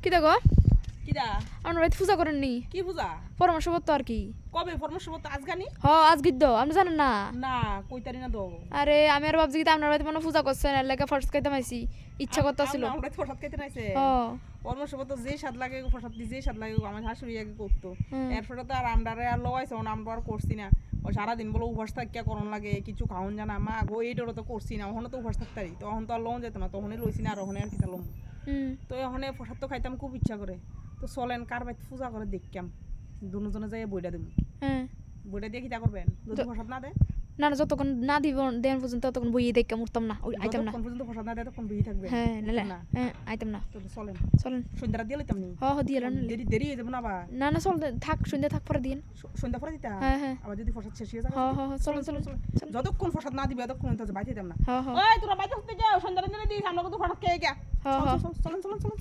কি দেখো কিরা আমরা বাড়িতে পূজা করেননি কি পূজা পরামর্শ করতো আর কি কবে পরামর্শ করতে আজগানি আজ গিদ্দ আপনি জানেন না না কইতারি না দো আরে আমি আর ভাবছি কি আপনার বাড়িতে মনে পূজা করছেন এর লাগে ফার্স্ট খাইতে মাইছি ইচ্ছা করতেছিল আমরা প্রসাদ খাইতে নাইছে পরামর্শ করতে যে স্বাদ লাগে প্রসাদ দি যে স্বাদ লাগে আমার শাশুড়ি আগে করতো এরপরে তো আর আমরারে আর লওয়াইছে আমরা আর করছি না ও সারাদিন বলে উপবাস থাকিয়া করন লাগে কিছু খাওন জানা মা গো এইটারও তো করছি না ওখানে তো উপবাস থাকতারি তখন তো আর লোন যেত না তখনই লইছি না আর ওখানে আর কিতা লম তো ওখানে প্রসাদ তো খাইতাম খুব ইচ্ছা করে তো চলেন কার বাড়িতে পূজা করে দেখতাম দুজনে যাই বইটা দেব বইটা দিয়ে কিতা করবেন যদি প্রসাদ না দেয় না না যতক্ষণ না দিব দেন পর্যন্ত ততক্ষণ বইয়ে দেখে মরতাম না ওই আইতাম না কোন পর্যন্ত প্রসাদ না দেয় তখন বই থাকবে হ্যাঁ নালে হ্যাঁ আইতাম না তো চলেন চলেন সন্ধ্যা দিয়ে লইতাম নি দিয়ে দেরি দেরি হয়ে যাবে না আবার না না চল থাক সন্ধ্যা থাক পরে দিন সন্ধ্যা পরে দিতা হ্যাঁ আবার যদি প্রসাদ শেষ হয়ে যাবে চলেন চলেন যতক্ষণ প্রসাদ না দিবে ততক্ষণ তো বাইতে দিতাম না হ্যাঁ ওই তোরা বাইতে হতে যাও সন্ধ্যা দিনে দিস আমরা কত প্রসাদ খেয়ে গিয়া চলেন চলেন চলেন